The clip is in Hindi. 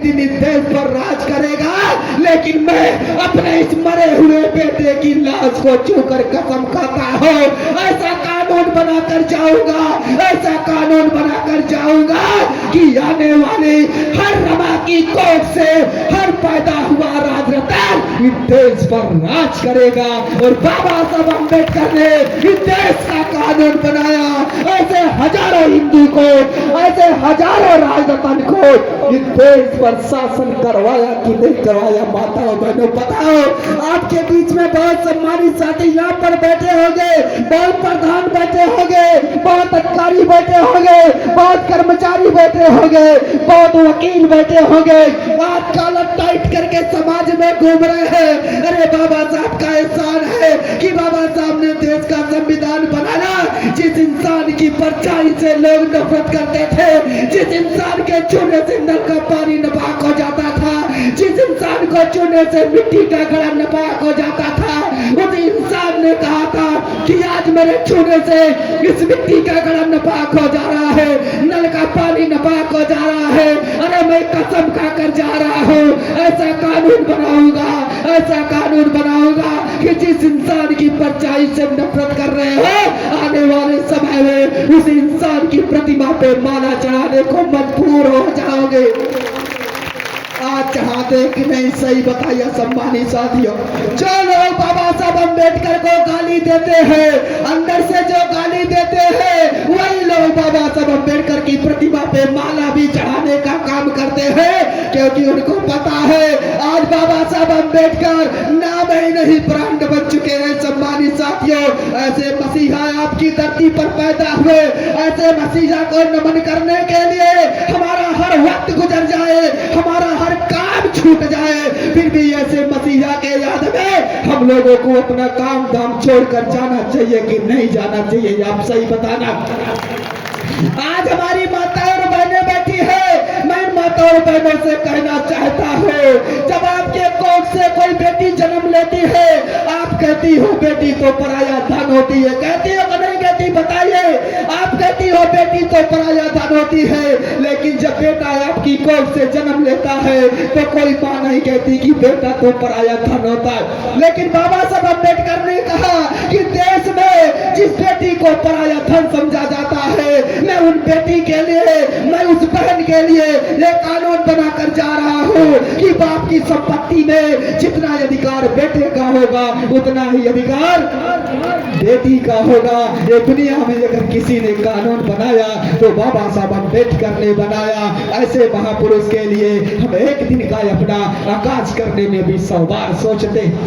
इस देश पर राज करेगा, लेकिन मैं अपने इस मरे हुए बेटे की लाश को छूकर कसम खाता हूँ, ऐसा कानून बनाकर जाऊंगा, ऐसा कानून बनाकर जाऊंगा कि आने वाली हर रमा की कोख से हर पैदा हुआ राजरत्न इस देश पर राज करेगा। और बाबा साहब अम्बेडकर ने इस देश का कानून बनाया, ऐसे हजारों हिंदू को, ऐसे हजारों राजरत्न को इस देश पर शासन करवाया कि नहीं करवाया। माताओं बहनों बताओ, आपके बीच में बहुत सम्मानित साथी यहाँ पर बैठे होंगे, बहुत प्रधान बैठे होंगे, बहुत अधिकारी बैठे होंगे, बहुत कर्मचारी बैठे होंगे, बहुत वकील बैठे होंगे, आज कॉलर टाइट करके समाज में घूम रहे हैं। अरे बाबा साहब का एहसान है कि बाबा साहब ने देश का संविधान बनाया, जिस इंसान की परछाई से लोग नफरत करते थे, जिस इंसान के छूने से नल का पानी नापाक हो जाता था, जिस इंसान को छूने से मिट्टी का घड़ा नापाक हो जाता था, उस इंसान ने कहा था कि आज मेरे छूने से इस मिट्टी का घड़ा नापाक हो जा रहा है, नल का पानी नापाक हो जा रहा है। अरे मैं कसम खाकर जा रहा हूँ, ऐसा कानून बनाऊंगा, ऐसा कानून बनाऊंगा कि जिस इंसान की परछाई से नफरत कर रहे हो, आने वाले समय में उस इंसान की प्रतिमा पे माला चढ़ाने को मजबूर हो जाओगे। आज चाहते कि नहीं? सही बताइए सम्मानित साथियों। जो लोग बाबा साहब अम्बेडकर को गाली देते हैं, अंदर से जो गाली देते हैं, वही लोग बाबा साहब अम्बेडकर की प्रतिमा पे माला भी चढ़ाने का काम करते हैं, क्योंकि उनको पता है आज बाबा साहब अम्बेडकर नाम ही नहीं ब्रांड बन चुके हैं। सम्मानित साथियों, ऐसे मसीहा आपकी धरती पर पैदा हुए, ऐसे मसीहा को नमन करने के लिए हमारा हर वक्त गुजर जाए, हमारा हर काम छूट जाए, फिर भी ऐसे मसीहा के याद में हम लोगों को अपना काम धाम छोड़कर जाना चाहिए कि नहीं जाना चाहिए? आप सही बताना। आज हमारी माताओं और बहनें बैठी है, मैं माताओं और बहनों से कहना चाहता हूँ, जब आपके कोख से कोई बेटी जन्म लेती है, आप कहती हो बेटी तो पराया धन होती है, कहती हो नहीं कहती? बताइए। आप कहती हो बेटी तो पराया धन होती है, लेकिन जब बेटा आपकी कोख से जन्म लेता है तो कोई माँ नहीं कहती कि बेटा तो पराया धन होता है। लेकिन बाबा साहब अम्बेडकर ने कहा कि देश में जिस बेटी को पराया धन समझा जाता है, मैं उन बेटी के लिए, मैं उस बहन के लिए ये कानून बनाकर जा रहा हूँ कि बाप की संपत्ति में जितना अधिकार बेटे का होगा, उतना ही अधिकार बेटी का होगा। ये दुनिया में अगर किसी ने कानून बनाया तो बाबा साहब अम्बेडकर ने बनाया। ऐसे महापुरुष के लिए हम एक दिन का अपना आगाज करने में भी 100 बार सोचते हैं।